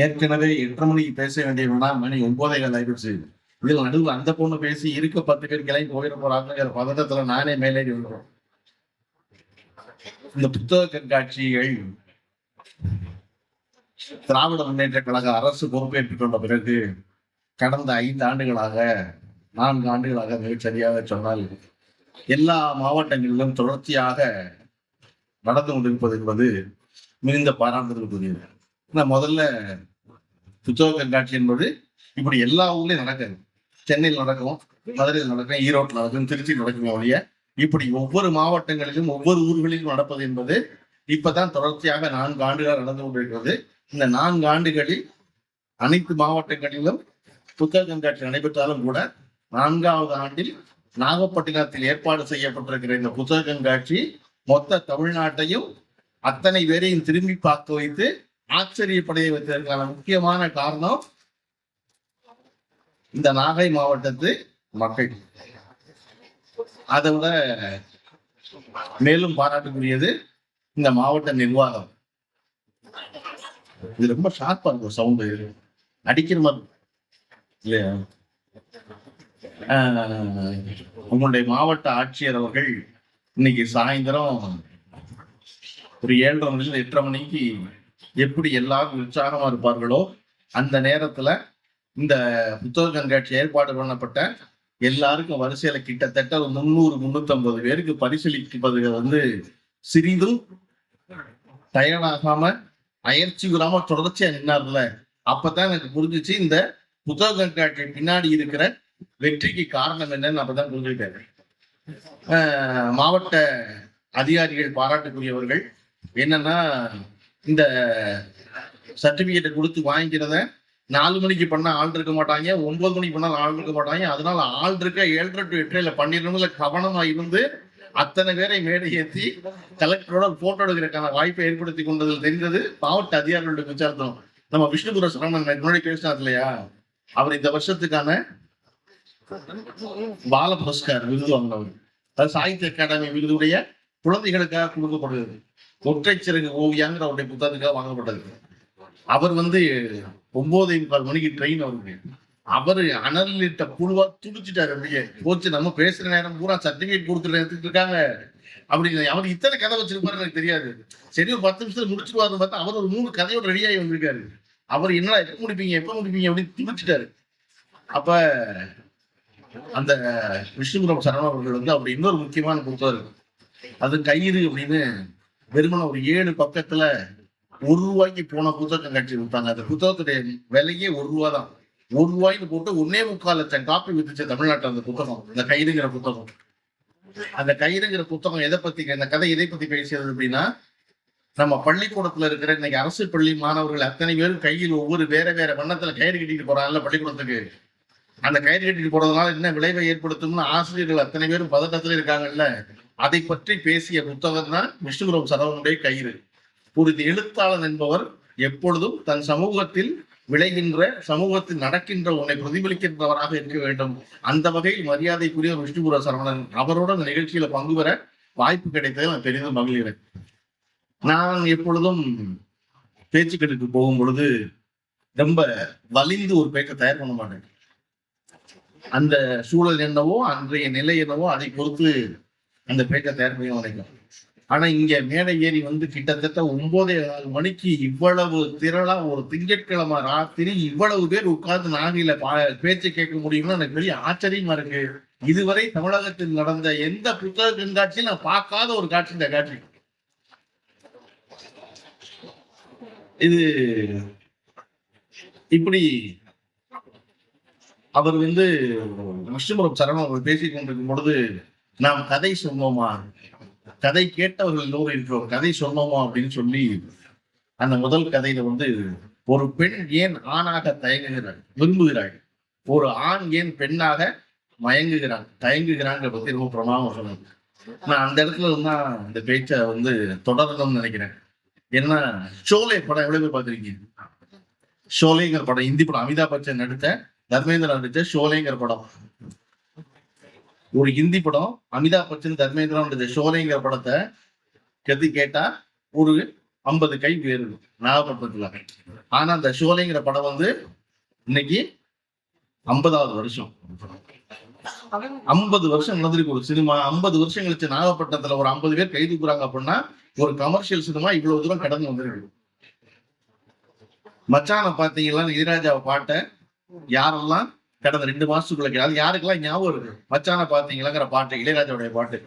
ஏற்கனவே 8:30 மணிக்கு பேச வேண்டியவனா மணி 9:15 ஆயிடுச்சு. இதுல நடுவுல அந்த பொண்ணு பேசி இருக்க 10 பேர் கிளம்பி போயிட போறாங்கிற பதட்டத்துல நானே மேலேறி விடுறோம். இந்த புத்தக கண்காட்சிகள் திராவிட முன்னேற்ற கழக அரசு பொறுப்பேற்றுக் கொண்ட பிறகு கடந்த 5 ஆண்டுகளாக 4 ஆண்டுகளாக மிகச் சரியாக சொன்னால் எல்லா மாவட்டங்களிலும் தொடர்ச்சியாக நடந்து கொண்டிருப்பது என்பது மிகுந்த பாராட்டுதலுக்குரியது. முதல்ல புத்தக கண்காட்சி என்பது இப்படி எல்லா ஊர்லயும் நடக்காது. சென்னையில் நடக்கும், மதுரையில் நடக்கும், ஈரோட்டில் நடக்கும், திருச்சி நடக்குமே ஒழிய இப்படி ஒவ்வொரு மாவட்டங்களிலும் ஒவ்வொரு ஊர்களிலும் நடப்பது என்பது இப்பதான் தொடர்ச்சியாக 4 ஆண்டுகள் நடந்து கொண்டிருக்கிறது. இந்த 4 ஆண்டுகளில் அனைத்து மாவட்டங்களிலும் புத்தக கண்காட்சி நடைபெற்றாலும் கூட 4வது ஆண்டில் நாகப்பட்டினத்தில் ஏற்பாடு செய்யப்பட்டிருக்கிற இந்த புத்தக கண்காட்சி மொத்த தமிழ்நாட்டையும் அத்தனை பேரையும் திரும்பி பார்க்க வைத்து ஆச்சரியப்படைய வைத்ததற்கான முக்கியமான காரணம் இந்த நாகை மாவட்டத்து மக்கள். அதை விட மேலும் பாராட்டுக்குரியது இந்த மாவட்ட நிர்வாகம். இது ரொம்ப ஷார்ப்பா இருக்கும் சவுண்ட், அடிக்கிற மாதிரி இல்லையா? உங்களுடைய மாவட்ட ஆட்சியர் அவர்கள் இன்னைக்கு சாயந்தரம் ஒரு 7:30 மணில 8:30 மணிக்கு எப்படி எல்லாரும் உற்சாகமா இருப்பார்களோ அந்த நேரத்துல இந்த புத்தக கண்காட்சி ஏற்பாடு பண்ணப்பட்ட எல்லாருக்கும் வரிசையில கிட்டத்தட்ட ஒரு 300-350 பேருக்கு பரிசீலிப்பது சிறிதும் டயர்டாகாம அயற்சி விடாம தொடர்ச்சியா நின்னார்ல. அப்பதான் எனக்கு புரிஞ்சிச்சு இந்த புத்தக கண்காட்சி பின்னாடி இருக்கிற வெற்றிக்கு காரணம் என்னன்னு அப்பதான் புரிஞ்சுக்கிட்டாரு. மாவட்ட அதிகாரிகள் பாராட்டுக்குரியவர்கள். என்னன்னா, இந்த சர்டிபிகேட்டை கொடுத்து வாங்கிக்கிறத 4 மணிக்கு பண்ண ஆள் இருக்க மாட்டாங்க, 9 மணிக்கு பண்ணால் ஆள் இருக்க மாட்டாங்க. அதனால ஆள் இருக்க 7:30 to 8:30 பண்ணிடணும்ல கவனமா இருந்து அத்தனை பேரை மேடை ஏற்றி கலெக்டரோட போட்டோ எடுக்கிறதுக்கான வாய்ப்பை ஏற்படுத்தி கொண்டதில் தெரிந்தது மாவட்ட அதிகாரிகளுடைய விசாரித்தோம். நம்ம விஷ்ணுபுர சரவணன் முன்னாடி பேசினார் இல்லையா, அவர் இந்த வருஷத்துக்கான பால புரஸ்கார் விருது வாங்கினவர். அது சாகித்ய அகாடமி விருதுடைய குழந்தைகளுக்காக கொடுக்கப்படுகிறது. ஒற்றை சிறகு ஓவியாங்கிற அவருடைய புத்தகத்துக்காக வாங்கப்பட்டது. அவர் 9:45 மணிக்கு ட்ரெயின் அவருக்கு. அவரு அனலிட்ட புழுவா துடிச்சிட்டாரு. அப்படியே போச்சு, நம்ம பேசுற நேரம் பூரா சர்டிபிகேட் கொடுத்துட்டு இருக்காங்க அப்படின்னு. அவர் இத்தனை கதை வச்சிருப்பாரு எனக்கு தெரியாது. சரி, ஒரு 10 நிமிஷத்துல முடிச்சிருவாருன்னு பார்த்தா அவர் ஒரு 3 கதையோட ரெடியாகி வந்திருக்காரு. அவர் என்னடா எப்ப முடிப்பீங்க அப்படின்னு துடிச்சிட்டாரு. அப்ப அந்த விஷ்ணுபுரம் சரவணன் அவர்கள் அப்படி இன்னொரு முக்கியமான புத்தகம், அது கயிறு அப்படின்னு வெறுமன ஒரு 7 பக்கத்துல ₹1 போன புத்தகம் கட்சி கொடுத்தாங்க. அந்த புத்தகத்துடைய விலையே ₹1 தான். ₹1 போட்டு 1.25 லட்சம் காப்பி வித்துச்சு தமிழ்நாட்டில் அந்த புத்தகம், இந்த கயிறுங்கிற புத்தகம். அந்த கயிறுங்கிற புத்தகம் எதை பத்தி, இந்த கதை எதை பத்தி பேசியது அப்படின்னா, நம்ம பள்ளிக்கூடத்துல இருக்கிற இன்னைக்கு அரசு பள்ளி மாணவர்கள் அத்தனை பேரும் கையில் ஒவ்வொரு வேற வேற வண்ணத்துல கயிறு கட்டிட்டு போறாங்கல்ல பள்ளிக்கூடத்துக்கு. அந்த கயிறு கட்டிட்டு போறதுனால என்ன விளைவை ஏற்படுத்தும்னு ஆசிரியர்கள் அத்தனை பேரும் பதட்டத்துல இருக்காங்கல்ல. அதை பற்றி பேசிய புத்தகம் தான் விஷ்ணுபுரம் சரவணனுடைய கயிறு. ஒரு எழுத்தாளன் என்பவர் எப்பொழுதும் தன் சமூகத்தில் விளைகின்ற, சமூகத்தில் நடக்கின்ற ஒன்றை பிரதிபலிக்கின்றவராக இருக்க வேண்டும். அந்த வகையில் மரியாதைக்குரிய விஷ்ணுபுர சரவணன் அவரோட அந்த நிகழ்ச்சியில பங்கு பெற வாய்ப்பு கிடைத்ததை நான் பெரிதும் மகிழ்கிறேன். நான் எப்பொழுதும் பேச்சுக்களுக்கு போகும் பொழுது ரொம்ப வலிந்து ஒரு பேச்சை தயார் பண்ண மாட்டேன். அந்த சூழல் என்னவோ, அன்றைய நிலை என்னவோ அதை பொறுத்து அந்த பேச்சை தயார் பண்ணி வரைக்கும். ஆனா இங்க மேடை ஏறி கிட்டத்தட்ட 9:15 மணிக்கு இவ்வளவு திரளா ஒரு திங்கட்கிழமை ராத்திரி இவ்வளவு பேர் உட்கார்ந்து நாகையில பேச்சு கேட்க முடியும்னு எனக்கு பெரிய ஆச்சரியமா இருக்கு. இதுவரை தமிழகத்தில் நடந்த எந்த புத்தக கண்காட்சியும் நான் பார்க்காத ஒரு காட்சி இந்த காட்சி. இது இப்படி அவர் விஷ்ணுபுரம் சரவணன் அவர்கள் பேசிக் கொண்டிருக்கும் பொழுது, நாம் கதை சொன்னோமா, கதை கேட்டவர்கள் எல்லோரும் இருக்கிறோம், கதை சொன்னோமா அப்படின்னு சொல்லி அந்த முதல் கதையில ஒரு பெண் ஏன் ஆணாக விரும்புகிறாள், ஒரு ஆண் ஏன் பெண்ணாக தயங்குகிறாங்க பத்தி ரொம்ப பிரமாதம் சொன்னாங்க. நான் அந்த இடத்துல இந்த பேச்சை தொடரணும்னு நினைக்கிறேன். ஏன்னா ஷோலே படம் எவ்வளவு பேர் பார்த்திருக்கீங்க? ஷோலேங்கிற படம், இந்தி படம், அமிதாப் பச்சன் நடித்த, தர்மேந்திரா நடித்த ஷோலேங்கிற படம். ஒரு ஹிந்தி படம் அமிதாப் பச்சன் தர்மேந்திரா ஷோலைங்கிற படத்தை கத்தி கேட்டா ஒரு 50 கை வேறுது நாகப்பட்டினத்துல. ஆனா அந்த ஷோலைங்கிற படம் வந்து இன்னைக்கு 50வது வருஷம். 50 வருஷம் நடந்திருக்கு ஒரு சினிமா. 50 வருஷம் கழிச்சு நாகப்பட்டினத்துல ஒரு 50 பேர் கைது கூறாங்க அப்படின்னா ஒரு கமர்ஷியல் சினிமா இவ்வளவு தூரம் கடந்து வந்திருக்கு. மச்சான பாத்தீங்களா இளையராஜாவை பாட்டை யாரெல்லாம் கடந்த 2 மாசத்துக்குள்ள அது யாருக்கெல்லாம் ஞாபகம் இருக்கு? மச்சான பாத்தீங்களாங்கிற பாட்டு இளையராஜாவுடைய பாட்டு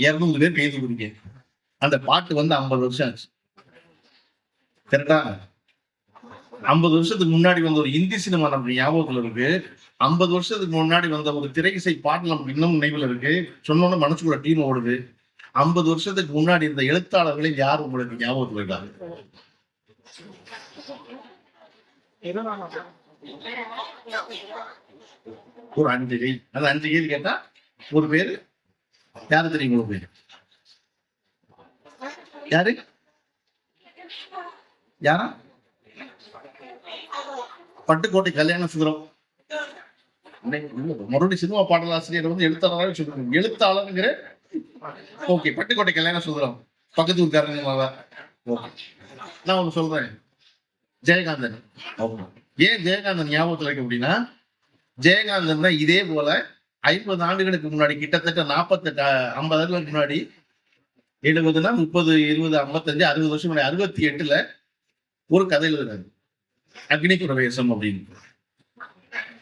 200 பேர் கைது குடிக்க. அந்த பாட்டு வந்து 50 வருஷம் ஆச்சு. கரெக்டா? 50 வருஷத்துக்கு முன்னாடி வந்த ஒரு இந்தி சினிமா நமக்கு ஞாபகத்துல இருக்கு. 50 வருஷத்துக்கு முன்னாடி வந்த ஒரு திரை இசை பாட்டு நமக்கு இன்னும் நினைவுல இருக்கு. சொன்னோன்னு மனசுக்குள்ள டீம் ஓடுது. 50 வருஷத்துக்கு முன்னாடி இந்த எழுத்தாளர்களில் யார் உங்களுக்கு ஞாபகத்துல இருக்காங்க? ஒரு 5 கை. அந்த 5 கை கேட்டா ஒரு பேரு யாரு தெரியும் உங்களுக்கு? பேரு யாரு? யாரா? பட்டுக்கோட்டை கல்யாண சுந்தரம். மறுபடியும் சினிமா பாடலாசிரியர் வந்து எழுத்தாளராக சொல்லுங்க. எழுத்தாளருங்கிற ஓகே. பட்டுக்கோட்டை கல்யாண சுந்தரம் பக்கத்து ஊருக்காரங்க. நான் ஒண்ணு சொல்றேன், ஜெயகாந்தன். ஏன் ஜெயகாந்தன் ஞாபகத்துல இருக்கு அப்படின்னா, ஜெயகாந்தன் தான் இதே போல 50 ஆண்டுகளுக்கு முன்னாடி, கிட்டத்தட்ட 48 50 ஆண்டுகளுக்கு முன்னாடி, 70னா 30 20 55 60 வருஷம் முன்னாடி 68ல ஒரு கதை எழுதுறாரு, அக்னி பிரவேசம் அப்படின்னு.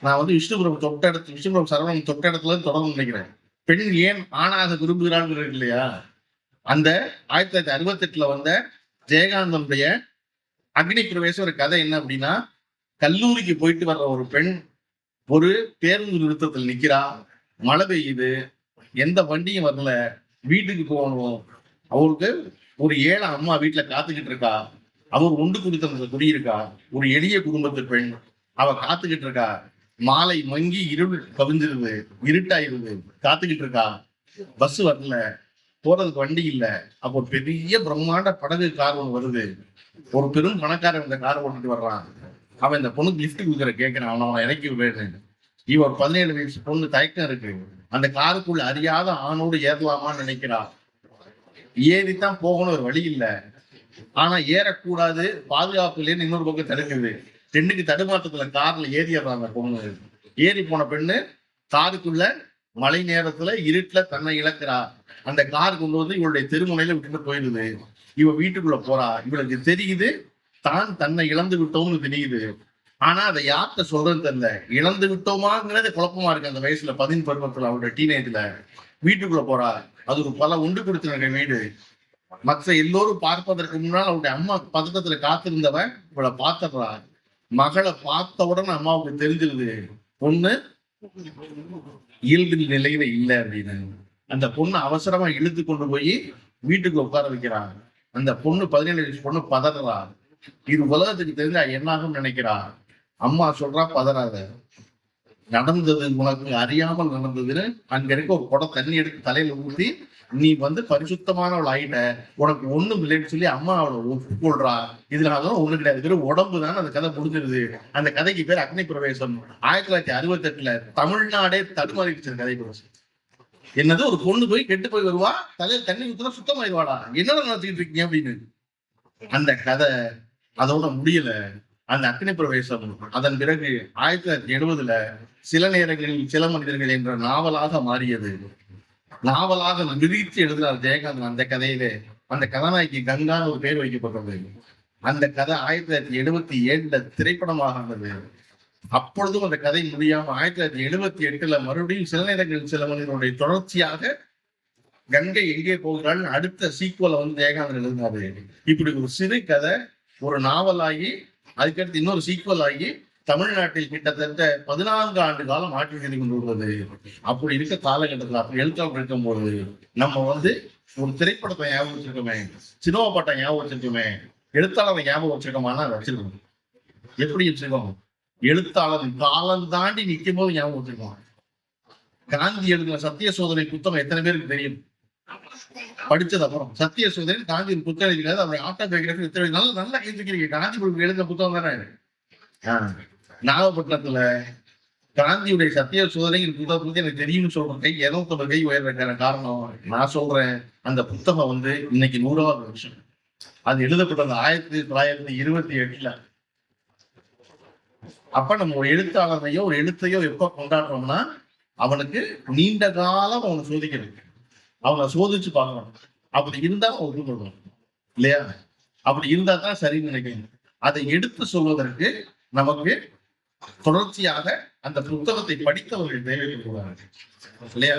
நான் வந்து விஷ்ணுபுரம் சரவணன் தொட்ட இடத்துல தொடர்ந்து நினைக்கிறேன். பெண் ஏன் ஆணாக விரும்புகிறான்னு இருக்கு இல்லையா? அந்த 1968ல வந்த ஜெயகாந்தனுடைய அக்னி பிரவேசம் ஒரு கதை என்ன அப்படின்னா, கல்லூரிக்கு போயிட்டு வர்ற ஒரு பெண் ஒரு பேருந்து நிறுத்தத்தில் நிக்கிறா. மழை பெய்யுது, எந்த வண்டியும் வரல, வீட்டுக்கு போகணும். அவருக்கு ஒரு ஏழை அம்மா வீட்டுல காத்துக்கிட்டு இருக்கா. அவர் ஒன்று குறித்த குடியிருக்கா. ஒரு எளிய குடும்பத்து பெண், அவ காத்துக்கிட்டு இருக்கா. மாலை மங்கி இருள் கவிஞ்சிருது, இருட்டாயிருது, காத்துக்கிட்டு இருக்கா. பஸ் வரல, போறதுக்கு வண்டி இல்லை. அப்போ ஒரு பெரிய பிரம்மாண்ட படகு கார் ஒன்று வருது. ஒரு பெரும் பணக்காரன் இந்த காரை ஓட்டிட்டு வர்றான். அவன் இந்த பொண்ணுக்கு லிஃப்ட் கொடுக்குற கேட்கிறான், அவனை இறக்கி விடுறேன்னு. இவன் 17 வயசு பொண்ணு தயக்கம் இருக்கு. அந்த காருக்குள்ள அறியாத ஆணோடு ஏறலாமான்னு நினைக்கிறா. ஏறித்தான் போகணும், ஒரு வழி இல்லை. ஆனா ஏறக்கூடாது, பாதுகாப்பு இல்லைன்னு இன்னொரு பக்கம் தடுக்குது. பெண்ணுக்கு தடுமாற்றத்துல கார்ல ஏறிடுறாங்க பொண்ணு. ஏறி போன பெண்ணு காருக்குள்ள மழை நேரத்துல இருட்டுல தன்னை இழக்கிறா. அந்த கார் கொண்டு வந்து இவளுடைய தெருமுனையில விட்டுட்டு போயிடுது. இவ வீட்டுக்குள்ள போறா. இவளுக்கு தெரியுது தான் தன்னை இழந்து விட்டோம்னு தெரியுது. ஆனா அதை யார்கிட்ட சொல்றதுன்னு தெரியல. இழந்து விட்டோமாங்கிறது குழப்பமா இருக்கு அந்த வயசுல, 10 பருவத்துல, அவருடைய டீனேஜ்ல. வீட்டுக்குள்ள போறா. அது ஒரு பல உண்டு கொடுத்த வீடு. மற்ற எல்லோரும் பார்ப்பதற்கு முன்னால் அவருடைய அம்மா பதட்டத்துல காத்திருந்தவன் இவளை பார்த்துடுறா. மகளை பார்த்த உடனே அம்மாவுக்கு தெரிஞ்சிருது பொண்ணு இயல்பு நிலையில இல்லை அப்படின்னு. அந்த பொண்ணு அவசரமா இழுத்து கொண்டு போய் வீட்டுக்கு உட்கார வைக்கிறாங்க. அந்த பொண்ணு 17 வயசு பொண்ணு பதறா. இது உலகத்துக்கு தெரிஞ்சா என்னாகும் நினைக்கிறா. அம்மா சொல்றா, பதறாத, நடந்தது உனக்கு அறியாமல் நடந்ததுன்னு அங்க இருக்க ஒரு குடம் தண்ணி எடுத்து தலையில ஊற்றி, நீ வந்து பரிசுத்தமானவள் ஆயிட்ட, உனக்கு ஒண்ணும் இல்லைன்னு சொல்லி அம்மா அவளை ஒப்புக்கொள்றா. இதுல அதெல்லாம் ஒண்ணு கிடையாது, வெறும் உடம்பு தான். அந்த கதை முடிஞ்சிருது. அந்த கதைக்கு பேர் அக்னி பிரவேசம். 1968ல தமிழ்நாடே தடுமாறிடுச்சு அந்த கதை பிரவேசம். என்னது, ஒரு பொண்ணு போய் கெட்டு போய் வருவா, தலையில தண்ணி ஊத்துனா சுத்தமாயிடுவாடா, என்னடா நடத்திட்டு இருக்கீங்க அப்படின்னு. அந்த கதை அதோட முடியல. அந்த அக்னி பிரவேசம் அதன் பிறகு 1970ல சில நேரங்களில் சில மனிதர்கள் என்ற நாவலாக மாறியது. நாவலாக விரித்து எழுதினார் ஜெயகாந்தன் அந்த கதையிலே. அந்த கதாநாயகி கங்கான்னு ஒரு பேர் வைக்கப்பட்டது. அந்த கதை 1977ல திரைப்படமாக இருந்தது. அப்பொழுதும் அந்த கதை முடியாம 1978ல மறுபடியும் சில நேரங்களில் சில மனிதனுடைய தொடர்ச்சியாக கங்கை எங்கே போகிறாள் அடுத்த சீக்குவலை வந்து ஜெயகாந்தன் எழுதினாரு. இப்படி ஒரு சிறு கதை ஒரு நாவலாகி, அதுக்கடுத்து இன்னொரு சீக்குவல் ஆகி, தமிழ்நாட்டில் கிட்டத்தட்ட 14 ஆண்டு காலம் ஆட்சி செய்து கொண்டு வருவது. அப்படி இருக்க காலகட்டத்தில் அப்படி எழுத்தாளர் இருக்கும்போது நம்ம வந்து ஒரு திரைப்படத்தை ஞாபகம் வச்சிருக்கோமே, சினிமா பாட்டை ஞாபகம் வச்சிருக்கோமே, எழுத்தாளரை ஞாபகம் வச்சிருக்கோமானா வச்சிருக்கோம். எப்படி வச்சிருக்கோம்? எழுத்தாளர் காலம் தாண்டி நிற்கும் போது ஞாபகம் வச்சிருக்கோம். காந்தி எழுதின சத்திய சோதனை புத்தகம் எத்தனை பேருக்கு தெரியும்? படிச்சது அப்புறம் சத்திய சோதனை காந்தி புத்தகம் எழுதிக்காது. அவருடைய ஆட்டோபயோகிராபி நல்லா எழுதிக்கிறீங்க. காந்தி எழுதின புத்தகம் தானே. நாகப்பட்டினத்துல காந்தியுடைய சத்திய சோதனை புத்தகத்துக்கு எனக்கு தெரியும்னு சொல்ற கை 250 கை உயர்றதுக்கான காரணம் நான் சொல்றேன். அந்த புத்தகம் வந்து இன்னைக்கு 100வது வருஷம். அது எழுதப்பட்டது 1928. அப்ப நம்ம ஒரு எழுத்தாளரையோ ஒரு எழுத்தையோ எப்ப கொண்டாடுறோம்னா அவனுக்கு நீண்ட காலம் அவனை சோதிக்கிறது, அவனை சோதிச்சு பார்க்கணும். அப்படி இருந்தா அவன் ஒப்புக்கொள்ளணும் இல்லையா? அப்படி இருந்தா தான் சரின்னு நினைக்கணும். அதை எடுத்து சொல்வதற்கு நமக்கு தொடர்ச்சியாக அந்த புத்தகத்தை படித்தவர்கள் தேவைப்படுவார்கள் இல்லையா?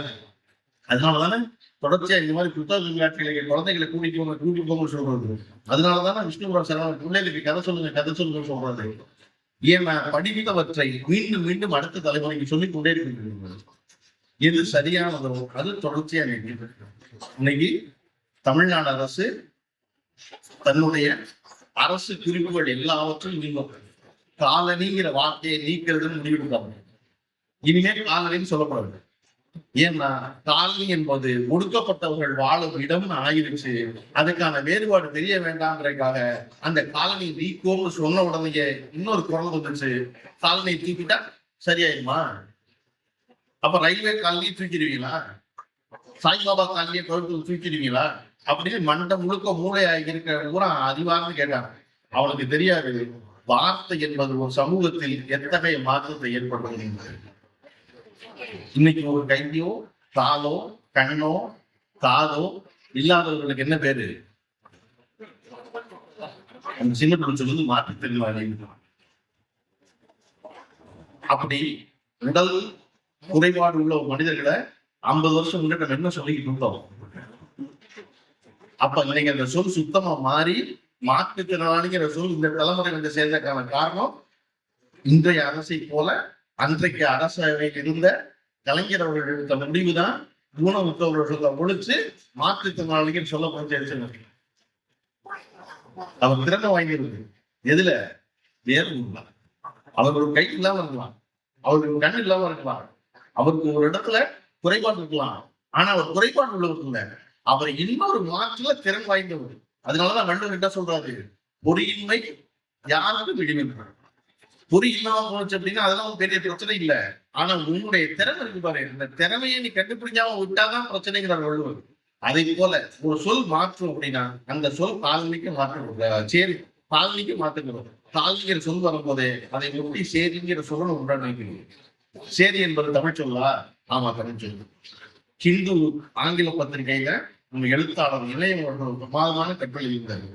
அதனாலதானே தொடர்ச்சியா இந்த மாதிரி புத்தக விளையாட்டுகளை குழந்தைகளை கூட்டிட்டு போங்க சொல்றது. அதனாலதானே விஷ்ணுபுரம் சரவணன் பிள்ளைகளுக்கு கதை சொல்லுங்க சொல்றது. ஏன்னா படித்தவற்றை மீண்டும் மீண்டும் அடுத்த தலைமுறைக்கு சொல்லிக் கொண்டே இருக்கிறது. எது சரியானதோ அது தொடர்ச்சியா இன்னைக்கு தமிழ்நாடு அரசு தன்னுடைய அரசு குறிப்புகள் எல்லாவற்றையும் காலனிங்கிற வார்த்தையை நீக்கிறதுன்னு முடிவெடுத்தாங்க. இனிமேல் காலனின்னு சொல்லப்படாது. ஏன்னா காலனி என்பது ஒடுக்கப்பட்டவர்கள் வாழும் இடம் ஆயிடுச்சு. அதுக்கான வேறுபாடு தெரிய வேண்டாம்ன்றதுக்காக அந்த காலனி நீக்கோன்னு சொன்ன உடனே இன்னொரு குரல் வந்துச்சு, காலனியை தூக்கிட்டா சரியாயிருமா? அப்ப ரயில்வே காலனியை தூக்கிடுவீங்களா? சாய்பாபா காலனியை கோயிலுக்கு தூக்கிடுவீங்களா? அப்படின்னு மண்டம் முழுக்க மூளையாக இருக்கிற பூரா அறிவார்னு கேட்டாங்க. அவனுக்கு தெரியாது வார்த்தை என்பது ஒரு சமூகத்தில் எத்தகைய மாற்றத்தை ஏற்படுத்துகிறது. இன்னைக்கு ஒரு கையோ காலோ கண்ணோ காதோ இல்லாதவர்களுக்கு என்ன பேரு? அந்த சின்ன பிடிச்சது மாற்றுத்திறனாளி. அப்படி உடல் குறைபாடு உள்ள மனிதர்களை 50 வருஷம் முன்னாடி நம்ம என்ன சொல்லிக்கிட்டு இருந்தோம். அப்ப இன்னைக்கு அந்த சொல் சுத்தமா மாறி மாற்றுத்திறனாளிங்கிற சொல் இந்த தலைமுறை வந்து சேர்ந்ததுக்கான காரணம் இன்றைய அரசை போல அன்றைக்கு அரசவை இருந்த கலைஞர் அவர்கள் எடுத்த முடிவுதான் ஊனமுற்றவர்களை ஒழிச்சு மாற்றுத்திறனாளிகள் சொல்ல போச்சு. அவர் திறமை வாங்கியிருக்கு. எதுல? வேறு அவர் ஒரு கை இல்லாம இருக்கலாம், அவருக்கு கண் இல்லாம இருக்கலாம், அவருக்கு ஒரு இடத்துல குறைபாடு இருக்கலாம். ஆனா அவர் குறைபாடு உள்ளவர் இல்லை, அவர் இன்னொரு மாற்றுல திறன் வாய்ந்தவர். அதனாலதான் வள்ளுவர் என்ன சொல்றாரு, பொறியின்மை யாருக்கும் விடுவிக்கிறார். பொறி இல்லாம போச்சு அப்படின்னா அதெல்லாம் பெரிய பிரச்சனை இல்லை. ஆனா உன்னுடைய திறமை இருக்கு பாரு, இந்த திறமையை நீ கண்டுபிடிக்காம விட்டாதான் பிரச்சனைங்கிறார் வள்ளுவர். அதே போல ஒரு சொல் மாற்றும் அப்படின்னா அந்த சொல் காலனிக்கு மாற்றம், சரி காலனிக்கு மாற்றுகிறோம். காலனிங்கிற சொல் வரும்போதே அதை ஒட்டி சேரிங்கிற சொல்ல உண்டான சேரி என்பது தமிழ் சொல்லா? ஆமா தமிழ் சொல்லு. ஹிந்து ஆங்கில பத்திரிகையில உங்க எழுத்தாளர் இளையம் பிரமாதமான கட்டுரை இருந்தார்.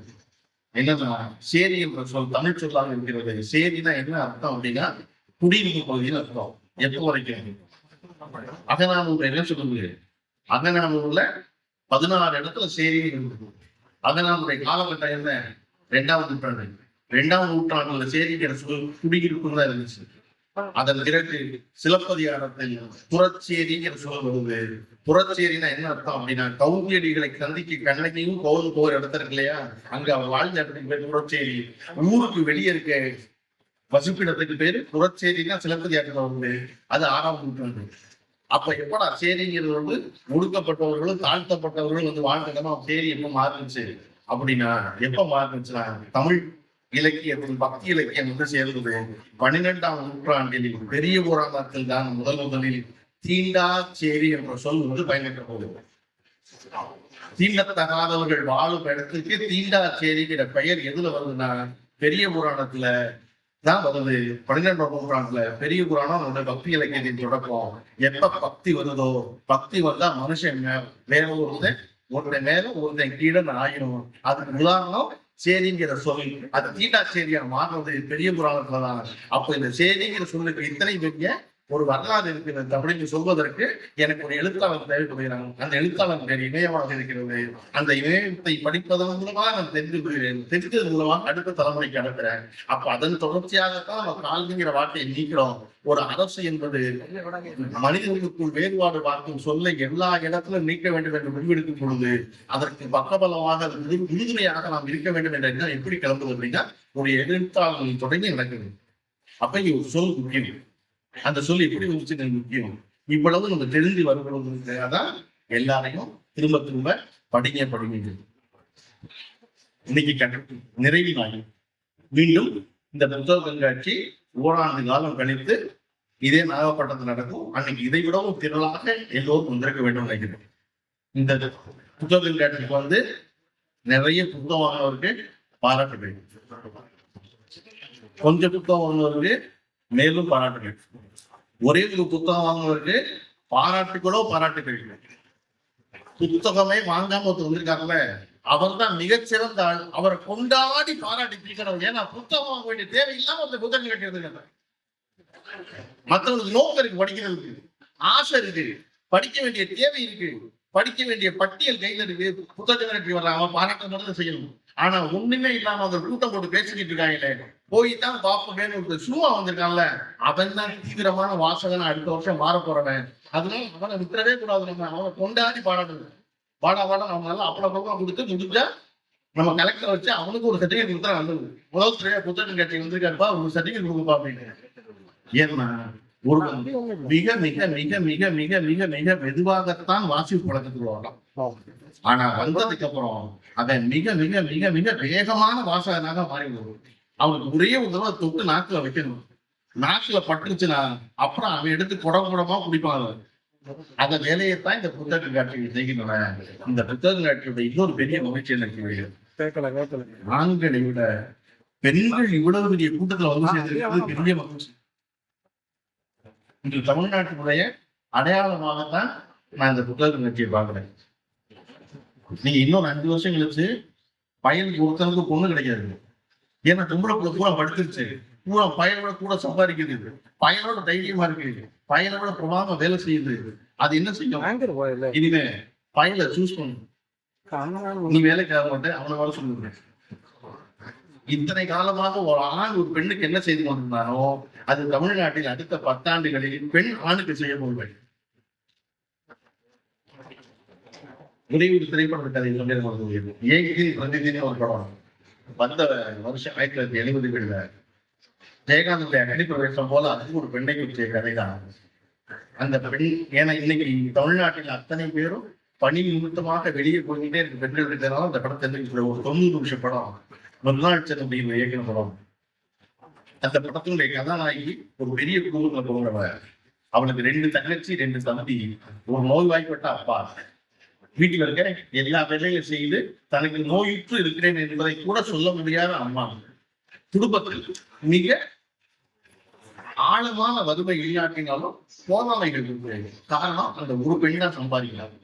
என்னன்னா சேரி என்ற சொல் தமிழ் சொல்லாக இருக்கிறது. சேரினா என்ன அர்த்தம் அப்படின்னா குடியிருப்பு பகுதியில் அர்த்தம். எப்போ வரைக்கும்? அகநானூர் என்ன சொல்லுது? அகநானூர்ல 16 இடத்துல சேரி இருந்தது. அகநானூருடைய காலகட்டம் என்ன? 2ஆம் நூற்றாண்டு. 2ஆம் நூற்றாண்டுல சேரிங்கிற சொல் குடியிருப்புன்னு தான் இருந்துச்சு. அதன் பிறகு சிலப்பதிகாரத்தில் புறச்சேரிங்கிற சொல் வருது. புறச்சேரினா என்ன அர்த்தம் அப்படின்னா கௌந்தியடிகளை சந்திக்க கண்ணகியும் கோவில் போகிற இடத்துல இருக்கு இல்லையா, அங்க அவர் வாழ்ந்த இடத்துக்கு பேர் புறச்சேரி. ஊருக்கு வெளியே இருக்க வசிப்பிடத்துக்கு பேரு புறச்சேரினா சிலப்பதிகாரத்துல வருது. அது 6ஆம் நூற்றாண்டு. அப்ப எப்படா சேரிங்கிறது வந்து ஒடுக்கப்பட்டவர்களும் தாழ்த்தப்பட்டவர்களும் வந்து வாழ்ந்த இடமா சேரி எப்ப மாறுச்சு அப்படின்னா, எப்ப மாறுச்சுன்னா தமிழ் இலக்கியத்தில் பக்தி இலக்கியம் வந்து சேர்ந்தது 12ஆம் நூற்றாண்டில் பெரிய புராணத்தில் தான் முதலில் தீண்டா சேரி என்ற சொல் வந்து பயன்படுத்தப்படுது. தீண்டத்தகாதவர்கள் வாழும் இடத்துக்கு தீண்டா சேரிங்கிற பெயர் எதுல வருதுன்னா பெரிய புராணத்துல தான் வருது. 12ஆம் நூற்றாண்டுல பெரிய புராணம் நம்முடைய பக்தி இலக்கியத்தின் தொடக்கம். எப்ப பக்தி வருதோ, பக்தி வந்தா மனுஷன் வேற ஒருத்தன் மேல ஒருத்தன் கீழே ஆயிடும். அதுக்கு உதாரணம் சேரிங்கிற சொல். அது தீண்டா சேரியா மாறுறது பெரிய புராணத்துலதான். அப்ப இந்த சேரிங்கிற சொல்லுக்கு இத்தனை பெரிய ஒரு வரலாறு இருக்கிறது அப்படின்னு சொல்வதற்கு எனக்கு ஒரு எழுத்தாளர் தேவைப்படுகிறாங்க. அந்த எழுத்தாளர் பேர் இணையமாக இருக்கிறது. அந்த இணையத்தை படிப்பதன் மூலமா நான் தெரிஞ்சது மூலமா அடுத்த தலைமுறைக்கு அனுப்புறேன். அப்ப அதன் தொடர்ச்சியாகத்தான் நம்ம கால்விங்கிற வார்த்தையை நீக்கிறோம். ஒரு அரசு என்பது மனிதர்களுக்குள் வேறுபாடு பார்க்கும் சொல்லை எல்லா இடத்திலும் நீக்க வேண்டும் என்று முடிவெடுக்கும் பொழுது அதற்கு பக்கபலமாக உறுதுணையாக நாம் இருக்க வேண்டும் என்ற எண்ணம் எப்படி கிளம்புது அப்படின்னா ஒரு எழுத்தாளர்கள் தொடங்கி நடக்குது. அப்ப இங்க ஒரு சொல் முக்கியம். அந்த சொல் எப்படி வந்துச்சு முக்கியம். இவ்வளவு நம்ம தெரிஞ்சு வருவதற்காகதான் எல்லாரையும் திரும்ப திரும்ப படிங்க. இன்னைக்கு நிறைவு நாள் மீண்டும் இந்த புத்தக கண்காட்சி ஓராண்டு காலம் கழித்து இதே நாகப்பட்டினத்தில் நடக்கும். அன்னைக்கு இதை விடவும் திரளாக எல்லோரும் வந்திருக்க வேண்டும் நினைக்கிறேன். இந்த புத்தக காட்சிக்கு வந்து நிறைய புத்தகம் வாங்கினவருக்கு பாராட்டுகள், கொஞ்சம் புத்தகம் வாங்கினவருக்கு மேலும் பாராட்டுகள், ஒரே ஒரு புத்தகம் வாங்கினவருக்கு பாராட்டுகள். புத்தகமே வாங்காம ஒருத்தர் வந்திருக்காங்கல்ல, அவர் தான் மிகச்சிறந்த ஆள். அவரை கொண்டாடி பாராட்டி பிடிக்கிறவர். ஏன்னா புத்தகம் வாங்க வேண்டிய தேவை இல்லாம அந்த புத்தகம் கட்டிடுறது. மற்றவங்களுக்கு நோக்கம் இருக்கு, படிக்கிறதுக்கு ஆசை இருக்கு, படிக்க வேண்டிய தேவை இருக்கு, படிக்க வேண்டிய பட்டியல் கையில இருக்கு. புத்தகத்தை கட்டி வர்றாங்க, பாராட்ட மட்டும் செய்யணும். ஆனா ஒண்ணுமே இல்லாம அவங்க கூட்டம் போட்டு பேசிக்கிட்டு இருக்காங்களே, போய் தான் பார்ப்போமேனு சும்மா வந்திருக்கான்ல, அவன் தான் தீவிரமான வாசகன், அடுத்த வருஷம் மாற போறவன். அதனால அவனை விட்டுறவே கூடாது. நம்ம அவனை கொண்டாடி பாடணும். வாடா அவங்க நல்லா அப்பளம் கொடுத்து முடிஞ்சா நம்ம கலெக்டர் வச்சு அவனுக்கு ஒரு சர்டிபிகேட் கொடுத்தா நல்லது. முதல் புத்தகம் கட்டி வந்திருக்காருப்பா, ஒரு சர்டிபிகேட் கொடுப்பா அப்படின்னு. ஏன்னா ஒரு மிக மிக மிக மிக மிக மிக மிக மெதுவாகத்தான் வாசிப்பு பழக்கத்துக்கு வரலாம். ஆனா வந்ததுக்கு அப்புறம் அவன் மிக மிக மிக மிக வேகமான வாசகனாக மாறி வரும். அவனுக்கு ஒரே ஒரு தடவை தொட்டு நாக்குல வைக்கணும். நாக்குல பட்டுச்சுன்னா அப்புறம் அவன் எடுத்து குடமா குடிப்பாங்க. அந்த வேலையைத்தான் இந்த புத்தக காட்சி செய்கின்றன. இந்த புத்தக காட்சியோட இன்னொரு பெரிய மகிழ்ச்சி எனக்கு, ஆண்களை விட பெண்கள் இவ்வளவு பெரிய கூட்டத்துல வந்து சேர்ந்திருக்கிறது பெரிய மகிழ்ச்சி. இன்று தமிழ்நாட்டினுடைய அடையாளமாகத்தான் நான் இந்த புத்தக நிகழ்ச்சியை பார்க்கிறேன். நீங்க இன்னொரு 5 வருஷம் கழிச்சு பையனுக்கு ஒருத்தனுக்கு பொண்ணு கிடைக்காது. ஏன்னா பொம்பளை பூரா படுத்துருச்சு, பூரா பையனோட கூட சம்பாதிக்குது, பையனோட தைரியமா இருக்கு, பையனோட பிரமாதம் வேலை செய்யுது. அது என்ன செய்யும்? இனிமே பையனை சூஸ் பண்ணு, நீ வேலைக்காக மாட்டேன் அவனை வர சொல்லுங்க. இத்தனை காலமாக ஒரு ஆண் ஒரு பெண்ணுக்கு என்ன செய்து கொண்டிருந்தானோ அது தமிழ்நாட்டில் அடுத்த 10 ஆண்டுகளில் பெண் ஆணுக்கு செய்ய போகிறேன். ஒரே ஒரு திரைப்பட கதை ஏகி பிரதிதினி ஒரு படம் வந்த வருஷம் 1970களில் ஜெயகாந்தனுடைய கணிப்பிரவேசம் போல அது ஒரு பெண்ணை குறித்த கதை தான். அந்த பெண், ஏன்னா இன்னைக்கு தமிழ்நாட்டில் அத்தனை பேரும் பணி நிமித்தமாக வெளியே போய்கிட்டே இருக்கு பெண்கள் இருக்கிறனால அந்த படத்தை ஒரு 90 நிமிஷம் படம் மறுநாள் அப்படின்னு இயக்கின படம். அந்த படத்தினுடைய கதாநாயகி ஒரு பெரிய குடும்பத்துல போகிறவ. அவனுக்கு 2 தங்கச்சி 2 தம்பி, ஒரு நோய்வாய்ப்பட்ட அப்பா. வீட்டில் இருக்க எல்லா வேலையும் செய்து தனக்கு நோயுற்று இருக்கிறேன் என்பதை கூட சொல்ல முடியாத அம்மா. குடும்பத்தில் மிக ஆழமான வறுமை வெளிநாட்டினாலும் போதாமைகள் இருக்கிறது. காரணம் அந்த ஒரு பெண் தான் சம்பாதிக்கிறாங்க.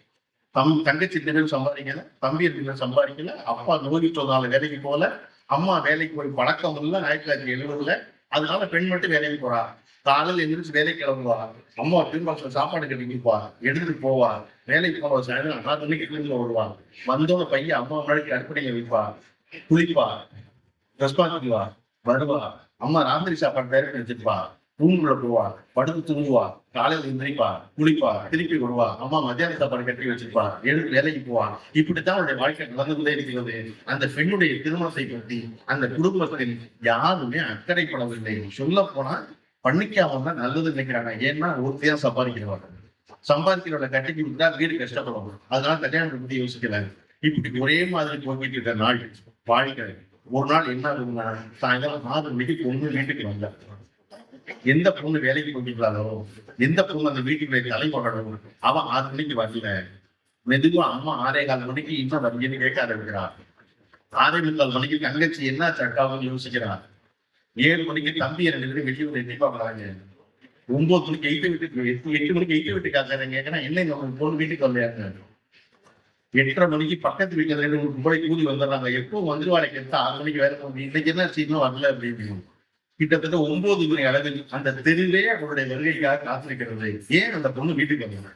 தங்கச்சி 2 பேரும் சம்பாதிக்கல, தம்பி 2 பேரும் சம்பாதிக்கல, அப்பா நோயுற்றதால வேலைக்கு போல, அம்மா வேலைக்கு போய் பழக்கம் இல்லை 1970ல. அதனால பெண் மட்டும் வேலைக்கு போறா. காலையில் எந்திரிச்சு வேலைக்கு கிளம்புவா, அம்மா திரும்ப சாப்பாடு கட்டிப்பா, எடுத்துட்டு போவா. வேலைக்கு போவா, சாயந்தரம் 6 மணிக்கு கிளம்பி வருவா. வந்தோட பையன் அம்மா முன்னாடி அடுப்படையை வைப்பா, குளிப்பா, ட்ரெஸ் மாத்திக்குவா, வருவா. அம்மா ராத்திரி சாப்பாடு வேலை வச்சிருப்பா, ரூம்குள்ள போவா, படுத்து தூங்குவா, காலையில் எந்திரிப்பா, குளிப்பா, திருப்பி வருவா. அம்மா மத்தியான சாப்பாடு கட்டி வச்சிருப்பா, எடுத்து வேலைக்கு போவா. இப்படித்தான் அவருடைய வாழ்க்கை நடந்துகிட்டே இருக்கிறது. அந்த பெண்ணுடைய திருமணத்தை பற்றி அந்த குடும்பத்தில் யாருமே அக்கறைப்படவில்லை. சொல்ல போனா பண்ணிக்காம தான் நல்லது நினைக்கிறாங்க. ஏன்னா ஒருத்தையா சம்பாதிக்கிறவாங்க, சம்பாதிக்கிறவளை கட்டிக்கு விட்டா வீடு கஷ்டப்படும். அதனால கல்யாணத்தை பத்தி யோசிக்கல. இப்படி ஒரே மாதிரி போய்கிட்டு இருக்க நாள் வாழ்க்கை. ஒரு நாள் என்ன ஆகுதுன்னா, சாயந்தரம் 6 மணிக்கு பொண்ணு வீட்டுக்கு வந்த. எந்த பொண்ணு வேலைக்கு போய்க்கிறாளோ, எந்த பொண்ணு அந்த வீட்டுக்கு தலை போடணும், அவன் 6 மணிக்கு வரல. மெதுவா அம்மா 6:15 மணிக்கு இன்னும் வரீங்கன்னு கேட்க ஆரம்பிக்கிறார். 6:45 மணிக்கு தங்கச்சி என்ன அக்காவும் யோசிக்கிறார். 7 மணிக்கு தம்பி 2 பேரும் வெளியூர் எட்டி பாக்குறாங்க. 9 மணிக்கு 8 மணிக்கு 8 வீட்டுக்கு கேட்கறேன், என்ன பொண்ணு வீட்டுக்கு வரலையாங்க. 8:30 மணிக்கு பக்கத்து வீட்டுல 2 ரூபாய் கூலி வந்துடுறாங்க. எப்போ வந்துருவாடை கேட்டா 6 மணிக்கு வேலை போகுது, இன்னைக்கு என்ன சீக்கிரம் வரல அப்படின்னு. கிட்டத்தட்ட 9 மணி அளவில் அந்த தெருவே அவருடைய வருகைக்காக காத்திருக்கிறது. ஏன் அந்த பொண்ணு வீட்டுக்கு வந்தாங்க?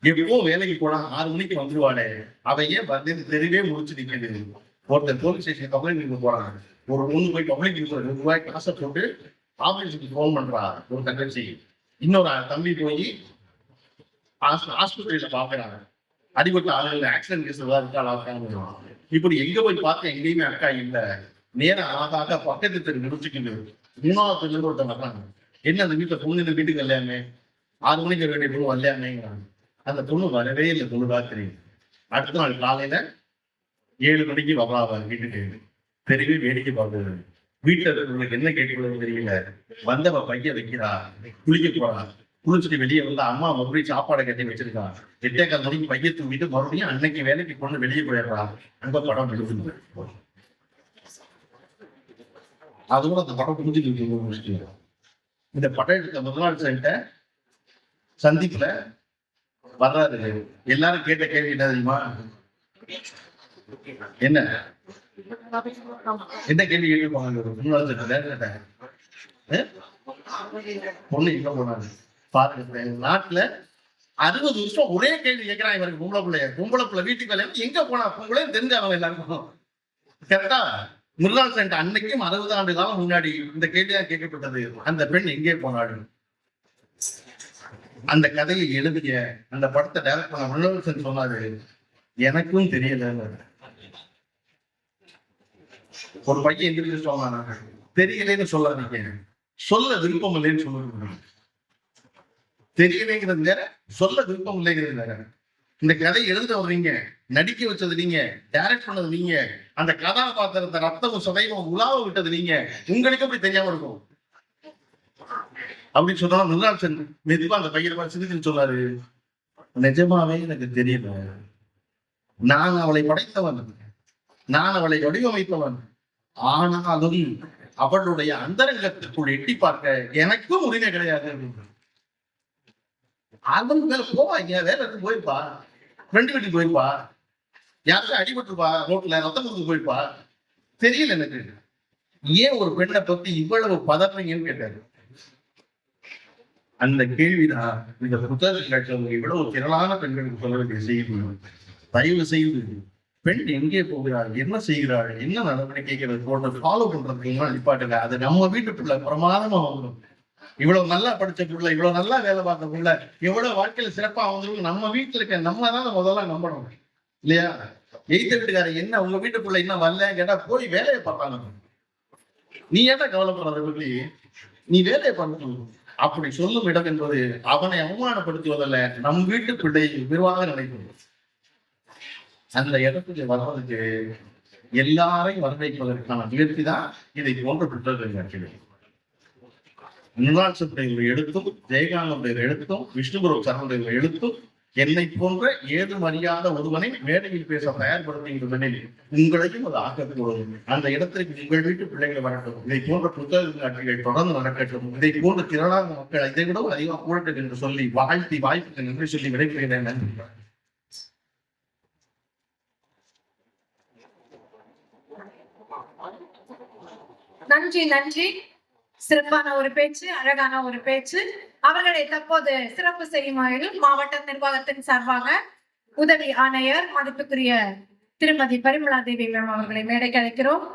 எப்போ வேலைக்கு போனா 6 மணிக்கு வந்துருவாடே, அவ ஏன் வந்து தெருவே முடிச்சு நிக்கிறது? ஒருத்தர் போலீஸ் ஸ்டேஷன் கம்ப்ளைண்ட் போறாங்க. ஒரு பொண்ணு போய் கம்ப்ளைண்ட் 2 ரூபாய் காசை போட்டு ஆபரேஷனுக்கு போன் பண்றா ஒரு தங்கச்சி. இன்னொரு தம்பி போய் ஆஸ்பத்திரியில பாக்குறாங்க. அடிபட்ட ஆளுகள் ஆக்சிடென்ட் கேஸ் ஏதாவது இருக்கா? இப்படி எங்க போய் பார்க்க எங்கேயுமே அக்கா இல்ல. நேரம் ஆகாக பக்கத்து தெரு முடிச்சுக்கிட்டு 3வது தெருல ஒருத்தர் வர்றாங்க. என்ன அந்த வீட்டுல பொண்ணு வீட்டுக்கு வரலையாமே, 6 மணிக்கு வேண்டிய பொண்ணு வரலையாமேங்கிறாங்க. அந்த பொண்ணு வரவே இல்லை. பொண்ணு ராத்திரி அடுத்த நாள் காலையில 7 மணிக்கு வரா வீட்டுக்கு. தெருவே வேடிக்கை பார்க்குறது. வீட்டுல இருக்கிறவங்களுக்கு என்ன கேட்கறது தெரியல. வந்தவ பைய வைக்கிறா, குளிக்க போறா, குளிச்சுட்டு வெளியே வந்து அம்மா மறுபடியும் சாப்பாடை கட்டி வச்சிருக்கா. 8:15 மணிக்கு பைய தூக்கிட்டு மறுபடியும் அன்னைக்கு வேலைக்கு கொண்டு வெளியே போயிடுறா. அந்த படம் எடுத்து அதோட அந்த படம் புரிஞ்சுட்டு இந்த படம் எடுத்த முதல் சென்ட்ட சந்திப்புல வர்றாரு. எல்லாரும் கேட்ட கேள்வி என்ன தெரியுமா? என்ன என்ன கேள்வி கேட்பாங்க? பொண்ணு எங்க போனாரு பாருங்க. நாட்டுல 60 வருஷம் ஒரே கேள்வி கேட்கிறான் இவருக்கு. பொம்பளை பிள்ளை வீட்டுக்கு வேலை எங்க போனா பொம்பளை தெரிஞ்சாங்க எல்லாருக்கும். கரெக்டா? மிருனால் சென்ட் அன்னைக்கும் 60 ஆண்டு காலம் முன்னாடி இந்த கேள்வியா கேட்கப்பட்டது. அந்த பெண் எங்கே போனாடு? அந்த கதையை எழுதிய அந்த படத்தை டைரக்ட் பண்ண மிருனால் சென்ட் சொன்னாரு, எனக்கும் தெரியல. ஒரு பையன் எந்திரிச்சு சொன்னாங்க, தெரியலன்னு சொல்லாதீங்க, சொல்ல விருப்பம் இல்லைன்னு சொல்லுங்க. தெரியலைங்கிறது வேற, சொல்ல விருப்பம் இல்லைங்கிறது வேற. இந்த கதை எழுத வர்றீங்க, நடிக்க வச்சது நீங்க, டைரக்ட் பண்ணது நீங்க, அந்த கதாபாத்திரத்தை ரத்தமும் சதையும் உலாவ விட்டது நீங்க, உங்களுக்கு அப்படி தெரியாம இருக்கும் அப்படின்னு சொன்னா மிருனால் சென்ட் மெதுவா அந்த பையனை சிரிச்சு சொன்னாரு, நிஜமாவே எனக்கு தெரியல. நான் அவளை படைத்தவன், நான் அவளை வடிவமைத்தவன். ஆனாலும் அவளுடைய அந்தரங்கத்திற்குள் எட்டி பார்க்க எனக்கும் உரிமை கிடையாது. அதன் மேல போவாங்க, வேலை எடுத்து போயிருப்பா, ஃப்ரெண்டு வீட்டுக்கு போயிருப்பா, யாருக்கும் அடிபட்டுருப்பா, ரோட்ல ரத்தம் கொடுத்து போயிருப்பா, தெரியல எனக்கு. ஏன் ஒரு பெண்ணை பத்தி இவ்வளவு பதறீங்கன்னு கேட்டாரு. அந்த கேள்விதான் இந்த புத்தகத்தில் இவ்வளவு திரளான பெண்களுக்கு சொல்ல வேண்டிய செய்தி. தயவு செய்து பெண் எங்கே போகிறாள், என்ன செய்கிறாள், என்ன நடவடிக்கைகள் போன்ற ஃபாலோ பண்றதுக்கு நிப்பாட்டுங்க. அது நம்ம வீட்டுக்குள்ள பிரமாதமா வந்துடும். இவ்வளவு நல்லா படிச்ச பிள்ளை, இவ்வளவு நல்லா வேலை பார்த்த பிள்ளை, எவ்வளவு வாழ்க்கையில சிறப்பா வந்துடும். நம்ம வீட்டுல இருக்க நம்ம தான் முதல்ல நம்பணும் இல்லையா? எய்த வீட்டுக்காரர் என்ன உங்க வீட்டுக்குள்ள இன்னும் வரல கேட்டா போய் வேலையை பார்ப்பாங்க. நீ ஏன்டா கவலைப்படுறத பத்தி, நீ வேலையை பண்ணணும் அப்படி சொல்லும் இடம் என்பது அவனை அவமானப்படுத்துவதில்ல, நம் வீட்டு பிள்ளை விரிவாக நினைக்கிறது. அந்த இடத்துக்கு வர்றதுக்கு எல்லாரையும் வரவேற்பதற்கான முயற்சி தான் இதை போன்ற புத்தகங்கள். மிருனால் சென்ட் எழுத்தும், ஜெயகாந்தனுடைய எழுத்தும், விஷ்ணுகுரு சரணுடைய எழுத்தும் என்னை போன்ற ஏதும் அறியாத ஒருவனை மேடையில் பேச தயார்படுத்துகின்றனில் உங்களையும் அது ஆக்கக்கூடும். அந்த இடத்திற்கு உங்கள் வீட்டு பிள்ளைகள் வரட்டும். இதை போன்ற புத்தக காட்சிகள் தொடர்ந்து நடக்கட்டும். இதை போன்ற திரளான மக்கள் இதை விட அதிகம் கூடட்டும் என்று சொல்லி வாய்ப்புக்கு நன்றி சொல்லி விடைபெறுகிறேன். நன்றி நன்றி. சிறப்பான ஒரு பேச்சு, அழகான ஒரு பேச்சு. அவர்களை தற்போது சிறப்பு செய்யும் வகையில் மாவட்ட நிர்வாகத்தின் சார்பாக உதவி ஆணையர் மதிப்புக்குரிய திருமதி பரிமளா தேவி மேம் அவர்களை மேடைக்கு அழைக்கிறோம்.